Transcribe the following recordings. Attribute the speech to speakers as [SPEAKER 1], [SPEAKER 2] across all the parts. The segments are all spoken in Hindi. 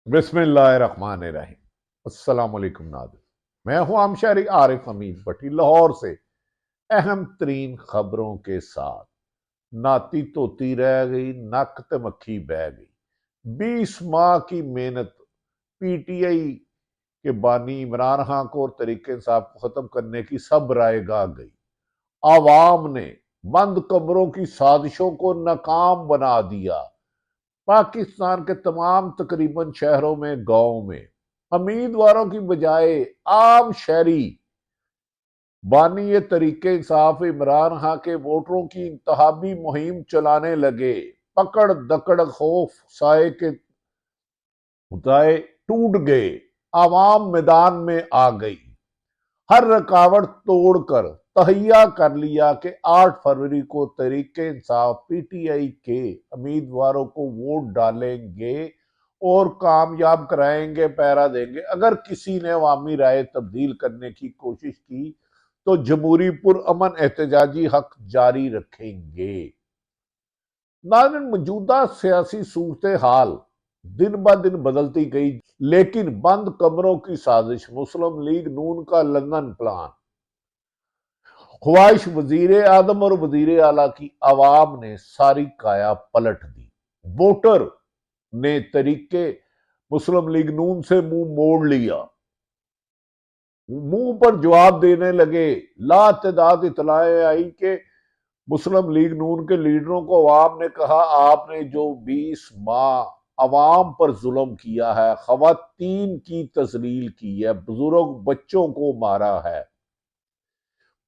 [SPEAKER 1] बिस्मिल्लाहिर्रहमानिर्रहीम। अस्सलाम वालेकुम नाज़रीन, मैं हूं आमशहरी आरिफ अमीन भट्टी लाहौर से अहम तरीन खबरों के साथ। नाती तोती रह गई, नक ते मक्खी बह गई। 20 माह की मेहनत पीटीआई के बानी इमरान खान को और तरीके इंसाफ को खत्म करने की सब रायगा गई। आवाम ने बंद कमरों की साजिशों को नाकाम बना दिया। पाकिस्तान के तमाम तकरीबन शहरों में, गांव में उम्मीदवारों की बजाय आम शहरी बानी ये तरीके इंसाफ इमरान खान के वोटरों की इंतहाबी मुहिम चलाने लगे। पकड़ दकड़ खौफ साए के दाए टूट गए। आवाम मैदान में आ गई। हर रुकावट तोड़कर तहैया कर लिया कि 8 फरवरी को तरीके इंसाफ पीटीआई के उम्मीदवारों को वोट डालेंगे और कामयाब कराएंगे, पैरा देंगे। अगर किसी ने अवामी राय तब्दील करने की कोशिश की तो जमहूरी पुरअमन एहतजाजी हक जारी रखेंगे। नाज़रीन, मौजूदा सियासी सूरत हाल दिन ब दिन बदलती गई, लेकिन बंद कमरों की साजिश, मुस्लिम लीग नून का लंदन प्लान, ख्वाहिश वजीर आदम और वजीर आला की आवाम ने सारी काया पलट दी। वोटर ने तरीके मुस्लिम लीग नून से मुंह मोड़ लिया, मुंह पर जवाब देने लगे। लातदाद इतलाएं आई कि मुस्लिम लीग नून के लीडरों को अवाम ने कहा, आपने जो 20 माह अवाम पर जुल्म किया है, खवातीन की तजलील की है, बुजुर्ग बच्चों को मारा है,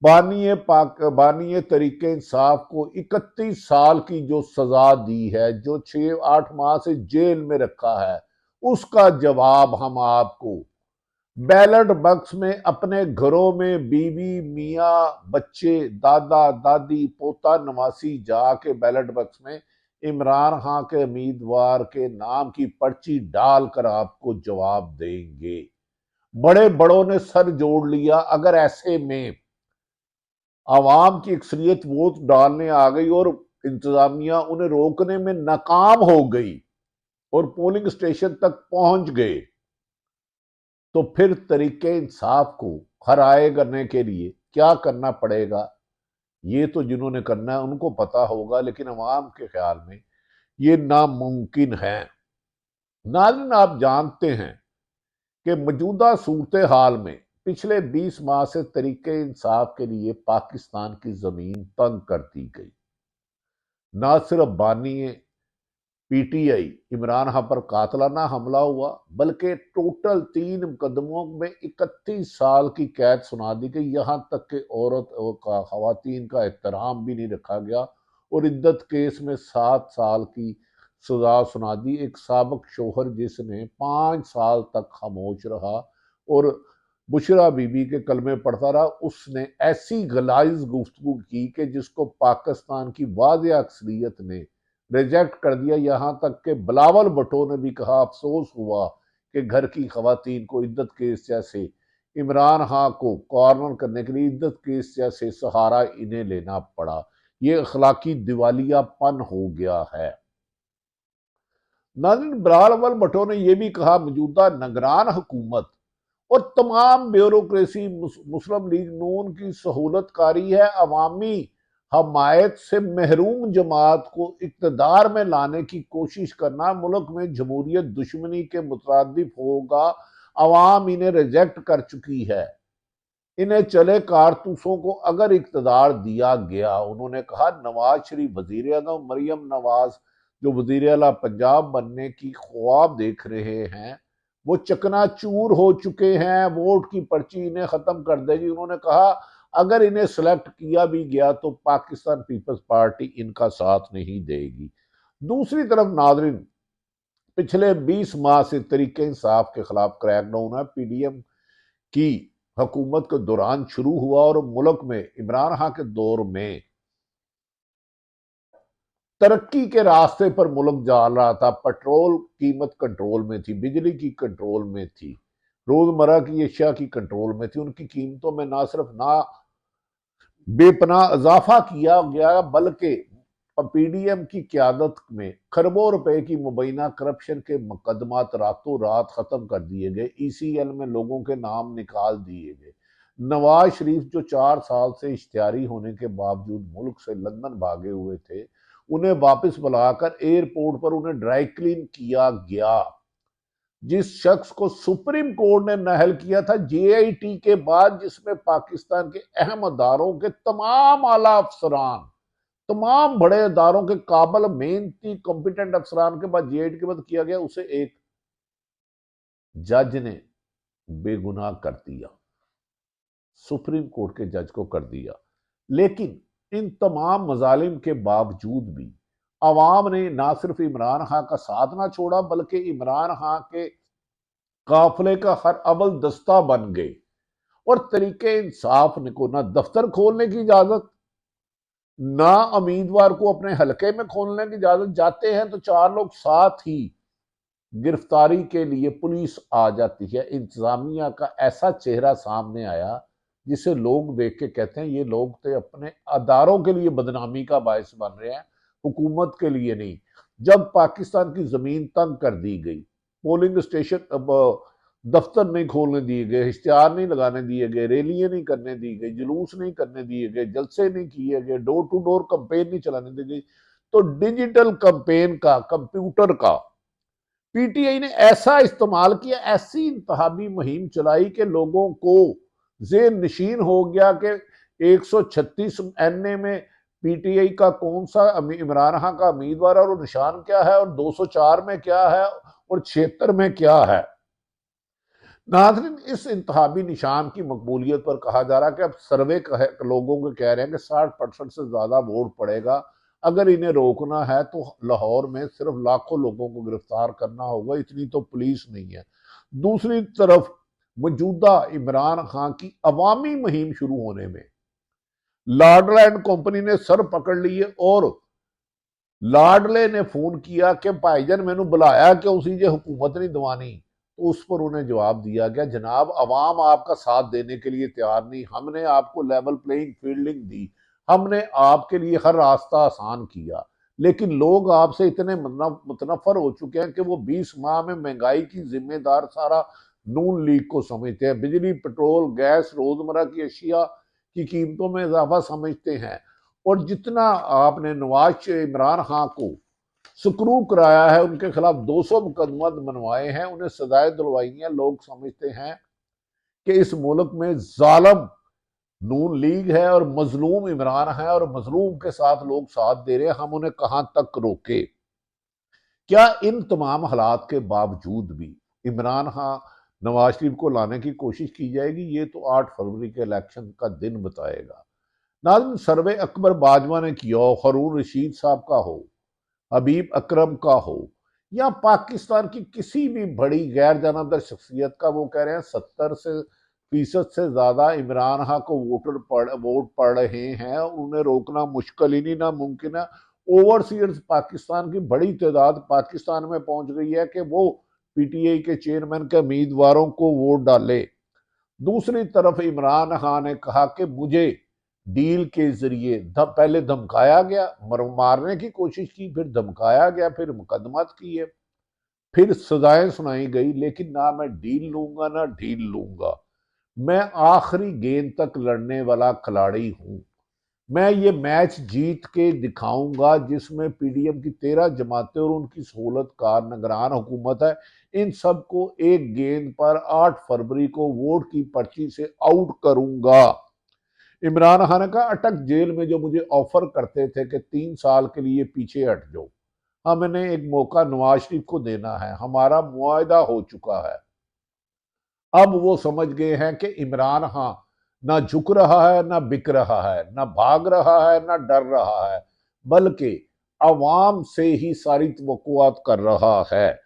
[SPEAKER 1] बानिए तरीके इंसाफ को 31 साल की जो सजा दी है, जो 6-8 माह से जेल में रखा है, उसका जवाब हम आपको बैलेट बॉक्स में अपने घरों में बीवी मियाँ बच्चे दादा दादी पोता नवासी जाके बैलेट बॉक्स में इमरान खान के उम्मीदवार के नाम की पर्ची डालकर आपको जवाब देंगे। बड़े बड़ों ने सर जोड़ लिया। अगर ऐसे में आवाम की अक्सरियत वोट डालने आ गई और इंतजामिया उन्हें रोकने में नाकाम हो गई और पोलिंग स्टेशन तक पहुंच गए, तो फिर तरीके इंसाफ को हराए करने के लिए क्या करना पड़ेगा, ये तो जिन्होंने करना है उनको पता होगा, लेकिन अवाम के ख्याल में ये नामुमकिन है। नाज़रीन, आप जानते हैं कि मौजूदा सूरत हाल में पिछले 20 माह से तरीके इंसाफ के लिए पाकिस्तान की जमीन तंग कर दी गई। ना सिर्फ बानी पीटीआई इमरान खान पर कातलाना हमला हुआ, बल्कि टोटल 3 मुकदमों में 31 साल की कैद सुना दी गई। यहां तक कि औरत का खवातीन का एहतराम भी नहीं रखा गया और इद्दत केस में 7 साल की सजा सुना दी। एक साबिक शोहर जिसने 5 साल तक खामोश रहा और बुशरा बीबी के कलमे पढ़ता रहा, उसने ऐसी गलाइज गुफ्तगू की कि जिसको पाकिस्तान की वाज़ेह अक्सरियत ने रिजेक्ट कर दिया। यहां तक के बिलावल भुट्टो ने भी कहा, अफसोस हुआ कि घर की खवातीन को इद्दत केस जैसे इमरान खान को कॉर्नर करने के लिए इद्दत केस जैसे सहारा इन्हें लेना पड़ा। ये अखलाकी दिवालियापन हो गया है। नाज़रीन, बिलावल भुट्टो ने यह भी कहा, मौजूदा निगरान हुकूमत और तमाम ब्यूरोक्रेसी मुस्लिम लीग नून की सहूलतकारी है। अवामी हमायत से महरूम जमात को इक़्तिदार में लाने की कोशिश करना मुल्क में जमहूरियत दुश्मनी के मुतरादिफ होगा। अवाम इन्हें रिजेक्ट कर चुकी है। इन्हें चले कारतूसों को अगर इक़्तिदार दिया गया, उन्होंने कहा, नवाज शरीफ वजीर आज़म, मरियम नवाज जो वजीर आला पंजाब बनने की ख्वाब देख रहे हैं, वो चकनाचूर हो चुके हैं। वोट की पर्ची इन्हें खत्म कर देगी। उन्होंने कहा, अगर इन्हें सिलेक्ट किया भी गया तो पाकिस्तान पीपल्स पार्टी इनका साथ नहीं देगी। दूसरी तरफ नाज़रीन, पिछले 20 माह से तरीके इंसाफ के खिलाफ क्रैकडाउन है। पीडीएम की हुकूमत के दौरान शुरू हुआ और मुल्क में इमरान खान के दौर में तरक्की के रास्ते पर मुल्क जा रहा था। पेट्रोल कीमत कंट्रोल में थी, बिजली की कंट्रोल में थी, रोजमर्रा की अशिया की कंट्रोल में थी। उनकी कीमतों में ना सिर्फ ना बेपनाह इजाफा किया गया, बल्कि पीडीएम की क्यादत में खरबों रुपए की मुबैना करप्शन के मुकदमात रातों रात खत्म कर दिए गए, ईसीएल में लोगों के नाम निकाल दिए गए। नवाज शरीफ जो 4 साल से इश्तिहारी होने के बावजूद मुल्क से लंदन भागे हुए थे, उन्हें वापस बुलाकर एयरपोर्ट पर उन्हें ड्राई क्लीन किया गया। जिस शख्स को सुप्रीम कोर्ट ने नाअहल किया था जेआईटी के बाद, जिसमें पाकिस्तान के अहम अदारों के तमाम आला अफसरान, तमाम बड़े अदारों के काबिल मेहनती कॉम्पिटेंट अफसरान के बाद जेआईटी के बाद किया गया, उसे एक जज ने बेगुनाह कर दिया, सुप्रीम कोर्ट के जज को कर दिया। लेकिन इन तमाम मजालिम के बावजूद भी अवाम ने ना सिर्फ इमरान खान का साथ ना छोड़ा, बल्कि इमरान खान के काफिले का हर अव्वल दस्ता बन गए और तरीके इंसाफ को ना दफ्तर खोलने की इजाजत, ना उम्मीदवार को अपने हलके में खोलने की इजाजत। जाते हैं तो 4 लोग साथ ही गिरफ्तारी के लिए पुलिस आ जाती है। इंतजामिया का ऐसा चेहरा सामने आया जिसे लोग देख के कहते हैं ये लोग तो अपने अदारों के लिए बदनामी का बायस बन रहे हैं, हुकूमत के लिए नहीं। जब पाकिस्तान की जमीन तंग कर दी गई, पोलिंग स्टेशन दफ्तर नहीं खोलने दिए गए, इश्तिहार नहीं लगाने दिए गए, रैलियां नहीं करने दी गई, जुलूस नहीं करने दिए गए, जलसे नहीं किए गए, डोर टू डोर कंपेन नहीं चलाने दी गई, तो डिजिटल कंपेन का, कंप्यूटर का पीटीआई ने ऐसा इस्तेमाल किया, ऐसी इंतहाबी मुहिम चलाई कि लोगों को जेन नशीन हो गया कि 136 एनए में पीटीआई का कौन सा इमरान खान का उम्मीदवार है और निशान क्या है, और 204 में क्या है और 76 में क्या है। नाज़रीन, इस इंतहाबी निशान की मकबूलियत पर कहा जा रहा है कि अब सर्वे लोगों को कह रहे हैं कि 60% से ज्यादा वोट पड़ेगा। अगर इन्हें रोकना है तो लाहौर में सिर्फ लाखों लोगों को गिरफ्तार करना होगा, इतनी तो पुलिस नहीं है। दूसरी तरफ मौजूदा इमरान खान की अवामी मुहिम शुरू होने में लाडला एंड कंपनी ने सर पकड़ लिए और लाडले ने फोन किया कि भाईजान मैंने बुलाया कि उसी जे हुकूमत नहीं दवानी, तो उस पर उन्हें जवाब दिया गया जनाब अवाम आपका साथ देने के लिए तैयार नहीं, हमने आपको लेवल प्लेइंग फील्डिंग दी, हमने आपके लिए हर रास्ता आसान किया, लेकिन लोग आपसे इतने मुतनफर हो चुके हैं कि वो 20 माह में महंगाई की जिम्मेदार सारा नून लीग को समझते हैं, बिजली पेट्रोल गैस रोजमर्रा की अशिया की कीमतों में इजाफा समझते हैं। और जितना आपने नवाज इमरान खान को सुक्रू कराया है, उनके खिलाफ 200 मुकदमा बनवाए हैं, उन्हें सजाएं दिलवाई हैं, लोग समझते हैं कि इस मुल्क में जालिम नून लीग है और मजलूम इमरान है और मजलूम के साथ लोग साथ दे रहे हैं, हम उन्हें कहां तक रोके। क्या इन तमाम हालात के बावजूद भी इमरान खान नवाज शरीफ को लाने की कोशिश की जाएगी? ये तो 8 फरवरी के इलेक्शन का दिन बताएगा। नाज़रीन, सर्वे अकबर बाजवा ने किया हो, हारून रशीद साहब का हो, हबीब अकरम का हो, या पाकिस्तान की किसी भी बड़ी गैर जानबदार शख्सियत का, वो कह रहे हैं 70% से ज्यादा इमरान खान को वोट पड़ रहे हैं, उन्हें रोकना मुश्किल ही नहीं नामुमकिन है। ओवरसीयर्स पाकिस्तान की बड़ी तादाद पाकिस्तान में पहुंच गई है कि वो पीटीआई के चेयरमैन के उम्मीदवारों को वोट डाले। दूसरी तरफ इमरान खान ने कहा कि मुझे डील के जरिए पहले धमकाया गया, मारने की कोशिश की, फिर धमकाया गया, फिर मुकदमात किए, फिर सजाएं सुनाई गई, लेकिन ना मैं डील लूंगा ना ढील लूंगा, मैं आखिरी गेंद तक लड़ने वाला खिलाड़ी हूं। मैं ये मैच जीत के दिखाऊंगा जिसमें पीडीएम की 13 जमातें और उनकी सहूलतकार निगरान हुकूमत है, इन सबको एक गेंद पर 8 फरवरी को वोट की पर्ची से आउट करूंगा। इमरान खान ने कहा अटक जेल में जो मुझे ऑफर करते थे कि 3 साल के लिए पीछे हट जाओ, हमने एक मौका नवाज शरीफ को देना है, हमारा मुआहदा हो चुका है। अब वो समझ गए हैं कि इमरान खान ना झुक रहा है, ना बिक रहा है, ना भाग रहा है, ना डर रहा है, बल्कि अवाम से ही सारी तवक्कुआत कर रहा है।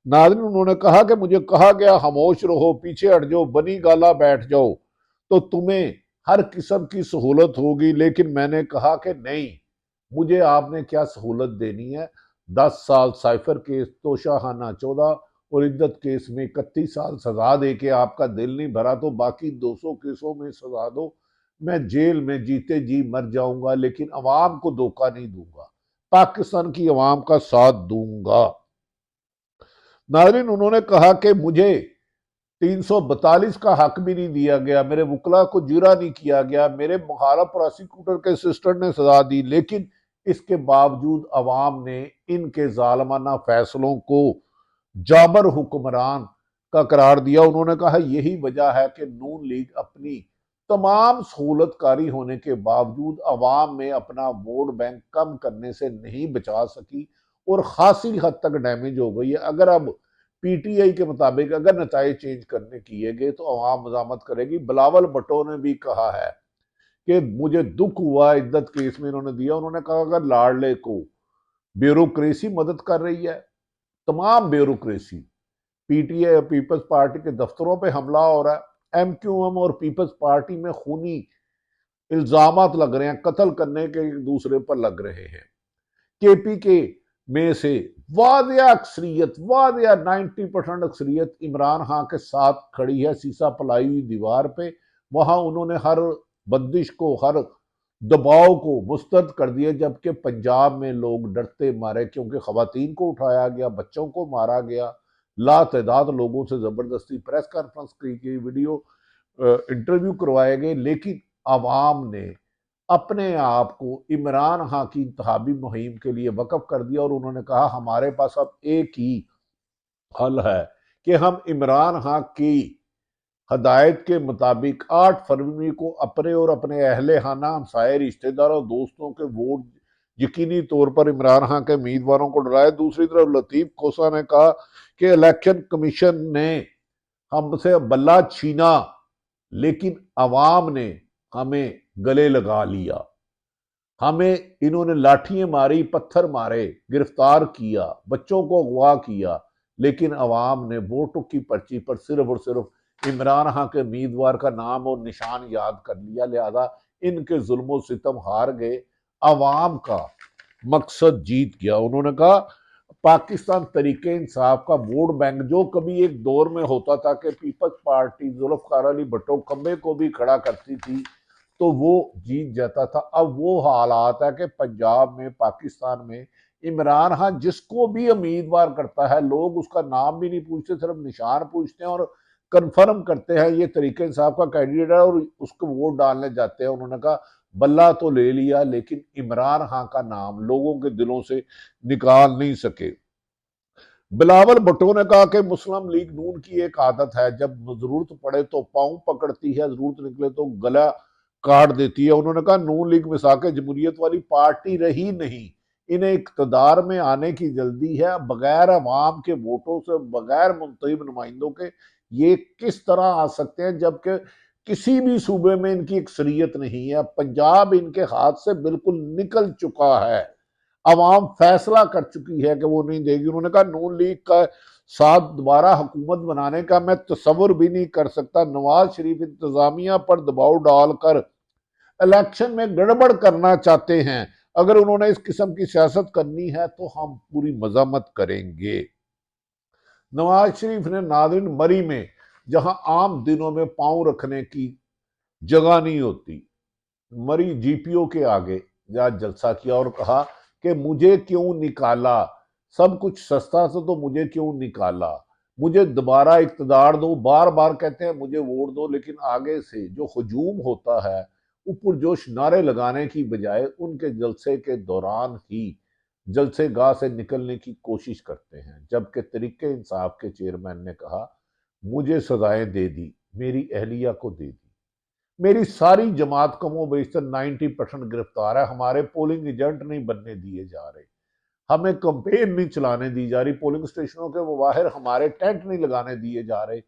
[SPEAKER 1] नाज़रीन, उन्होंने कहा कि मुझे कहा गया खामोश रहो, पीछे हट जाओ, बनी गाला बैठ जाओ, तो तुम्हें हर किस्म की सहूलत होगी, लेकिन मैंने कहा कि नहीं, मुझे आपने क्या सहूलत देनी है। 10 साल साइफर केस, तोशाखाना 14 और इद्दत केस में 31 साल सजा दे के आपका दिल नहीं भरा तो बाकी 200 केसों में सजा दो, मैं जेल में जीते जी मर जाऊंगा, लेकिन अवाम को धोखा नहीं दूंगा। पाकिस्तान की अवाम का साथ दूंगा। नाज़रीन, उन्होंने कहा कि मुझे 342 का हक भी नहीं दिया गया, मेरे वकला को जिरा नहीं किया गया, मेरे मुखालफ प्रोसिक्यूटर के असिस्टेंट ने सजा दी, लेकिन इसके बावजूद अवाम ने इनके जालमाना फैसलों को जाबर हुक्मरान का करार दिया। उन्होंने कहा यही वजह है कि नून लीग अपनी तमाम सहूलतकारी होने के बावजूद अवाम में अपना वोट बैंक कम करने से नहीं बचा सकी और खासी हद तक डैमेज हो गई है। अगर अब पीटीआई के मुताबिक अगर नताए चेंज करने किए गए तो अवाम मजामत करेगी। बिलावल भुट्टो ने भी कहा है कि मुझे दुख हुआ इद्दत केस में इन्होंने दिया। उन्होंने कहा अगर लाडले को ब्यूरोक्रेसी मदद कर रही है, तमाम ब्यूरोक्रेसी, पीटीआई और पीपल्स पार्टी के दफ्तरों पे हमला हो रहा है, एमक्यूएम और पीपल्स पार्टी में खूनी इल्जामात लग रहे हैं, कत्ल करने के एक दूसरे पर लग रहे हैं। केपी के में से वादिया अक्सरियत, वादिया 90% अक्सरियत इमरान खान के साथ खड़ी है, सीसा पलाई हुई दीवार पे। वहां उन्होंने हर बंदिश को, हर दबाव को मुस्तरद कर दिया, जबकि पंजाब में लोग डरते मारे, क्योंकि खवातीन को उठाया गया, बच्चों को मारा गया, लातादाद लोगों से जबरदस्ती प्रेस कॉन्फ्रेंस की गई, वीडियो इंटरव्यू करवाए गए, लेकिन आवाम ने अपने आप को इमरान खान की इंतखाबी मुहिम के लिए वक्फ कर दिया और उन्होंने कहा हमारे पास अब एक ही हल है कि हम इमरान खान की हदायत के मुताबिक 8 फरवरी को अपने और अपने अहले खाना, हमसाए, रिश्तेदारों, दोस्तों के वोट यकीनी तौर पर इमरान खान के उम्मीदवारों को डराए। दूसरी तरफ लतीफ खोसा ने कहा कि इलेक्शन कमीशन ने हमसे बल्ला छीना, लेकिन अवाम ने हमें गले लगा लिया, हमें इन्होंने लाठियां मारी, पत्थर मारे, गिरफ्तार किया, बच्चों को अगवा किया, लेकिन अवाम ने वोटों की पर्ची पर सिर्फ और सिर्फ इमरान खान के उम्मीदवार का नाम और निशान याद कर लिया, लिहाजा इनके जुल्म सितम हार गए, अवाम का मकसद जीत गया। उन्होंने कहा पाकिस्तान तरीके इंसाफ का वोट बैंक, जो कभी एक दौर में होता था कि पीपल्स पार्टी जुल्फकार अली भुट्टो खंबे को भी खड़ा करती थी तो वो जीत जाता था, अब वो हालात है कि पंजाब में, पाकिस्तान में इमरान खान जिसको भी उम्मीदवार करता है, लोग उसका नाम भी नहीं पूछते, सिर्फ निशान पूछते हैं और कंफर्म करते हैं ये तरीके इंसाफ का कैंडिडेट है और उसको वोट डालने जाते हैं। उन्होंने कहा बल्ला तो ले लिया, लेकिन इमरान खान का नाम लोगों के दिलों से निकाल नहीं सके। बिलावल भुट्टो ने कहा कि मुस्लिम लीग नून की एक आदत है, जब जरूरत पड़े तो पांव पकड़ती है, जरूरत निकले तो गला काट देती है। उन्होंने कहा नून लीग मिसाक जमहूरियत वाली पार्टी रही नहीं, इन्हें इक्तदार में आने की जल्दी है, बगैर अवाम के वोटों से, बगैर मुंतखब नुमाइंदों के ये किस तरह आ सकते हैं, जबकि किसी भी सूबे में इनकी अक्सरियत नहीं है। पंजाब इनके हाथ से बिल्कुल निकल चुका है, अवाम फैसला कर चुकी है कि वो नहीं देगी। उन्होंने कहा नून लीग का साथ दोबारा हुकूमत बनाने का मैं तस्वुर भी नहीं कर सकता। नवाज शरीफ इंतजामिया पर दबाव डालकर इलेक्शन में गड़बड़ करना चाहते हैं, अगर उन्होंने इस किस्म की सियासत करनी है तो हम पूरी मजम्मत करेंगे। नवाज शरीफ ने नादिन मरी में, जहां आम दिनों में पांव रखने की जगह नहीं होती, मरी जीपीओ के आगे जहां जलसा किया और कहा कि मुझे क्यों निकाला, सब कुछ सस्ता था तो मुझे क्यों निकाला, मुझे दोबारा इक्तदार दो, बार बार कहते हैं मुझे वोट दो, लेकिन आगे से जो हजूम होता है ऊपर जोश नारे लगाने की बजाय उनके जलसे के दौरान ही जलसे गाह से निकलने की कोशिश करते हैं। जबकि तरीके इंसाफ के चेयरमैन ने कहा मुझे सजाएं दे दी, मेरी अहलिया को दे दी, मेरी सारी जमात कमो बेशतर 90% गिरफ्तार है, हमारे पोलिंग एजेंट नहीं बनने दिए जा रहे, हमें कंपेन नहीं चलाने दी जा रही, पोलिंग स्टेशनों के बाहर हमारे टेंट नहीं लगाने दिए जा रहे,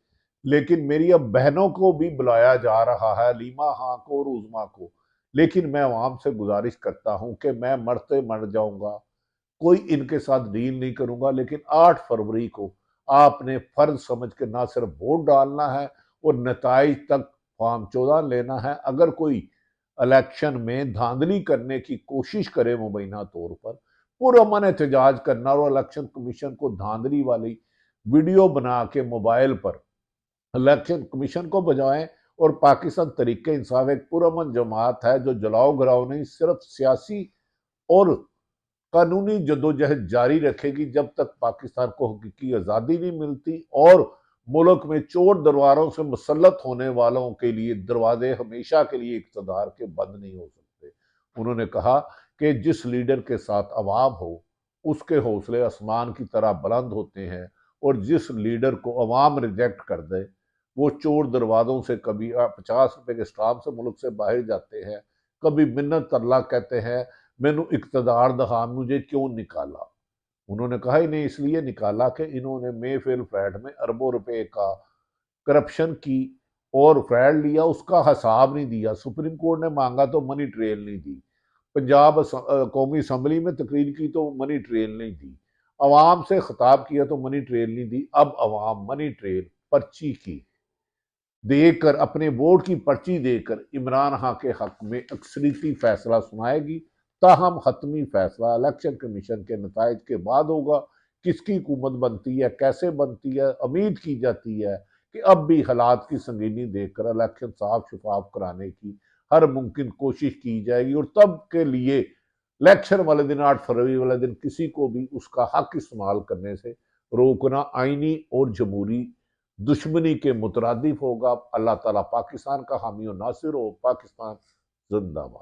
[SPEAKER 1] लेकिन मेरी अब बहनों को भी बुलाया जा रहा है, लीमा खां को और उजमा को। लेकिन मैं आवाम से गुजारिश करता हूं कि मैं मरते मर जाऊंगा, कोई इनके साथ डील नहीं करूंगा, लेकिन 8 फरवरी को आपने फर्ज समझ के ना सिर्फ वोट डालना है और नताइज तक फॉर्म 14 लेना है। अगर कोई इलेक्शन में धांधली करने की कोशिश करे मुबैना तौर पर, पुरअमन एहतजाज करना और इलेक्शन कमीशन को धांधली वाली वीडियो बना के मोबाइल पर इलेक्शन कमीशन को बजाएं। और पाकिस्तान तरीके इंसाफ एक पुरअमन जमात है जो जलाओ गिराओ नहीं, सिर्फ सियासी और कानूनी जद्दोजहद जारी रखेगी जब तक पाकिस्तान को हकीकी आज़ादी नहीं मिलती, और मुल्क में चोर दरबारों से मुसल्लत होने वालों के लिए दरवाजे हमेशा के लिए इक़्तिदार के बंद नहीं हो सकते। उन्होंने कहा कि जिस लीडर के साथ अवाम हो उसके हौसले आसमान की तरह बुलंद होते हैं, और जिस लीडर को अवाम रिजेक्ट कर दे वो चोर दरवाजों से कभी 50 रुपए के स्टाम्प से मुल्क से बाहर जाते हैं, कभी मिन्नत अल्लाह कहते हैं मैनू इक़्तिदार दखा, मुझे क्यों निकाला। उन्होंने कहा इन्हें इसलिए निकाला कि इन्होंने मेफेल फ्लैट में अरबों रुपए का करप्शन की और फ्लैट लिया, उसका हिसाब नहीं दिया। सुप्रीम कोर्ट ने मांगा तो मनी ट्रेल नहीं दी, पंजाब कौमी असम्बली में तकरीर की तो मनी ट्रेल नहीं दी, अवाम से खिताब किया तो मनी ट्रेल नहीं दी। अब अवाम मनी ट्रेल पर्ची की देकर, अपने वोट की पर्ची देकर इमरान खान के हक में अक्सरीती फैसला सुनाएगी। ताहम हतमी फैसला इलेक्शन कमीशन के नतायज के बाद होगा। किसकी हुकूमत बनती है, कैसे बनती है, उम्मीद की जाती है कि अब भी हालात की संगीनी देखकर इलेक्शन साफ शफाफ कराने की हर मुमकिन कोशिश की जाएगी, और तब के लिए इलेक्शन वाले दिन 8 फरवरी वाले दिन किसी को भी उसका हक इस्तेमाल करने से रोकना आईनी और जमहूरी दुश्मनी के मुतरादिफ होगा। अल्लाह ताला पाकिस्तान का हामी और नासिर हो। पाकिस्तान जिंदाबाद।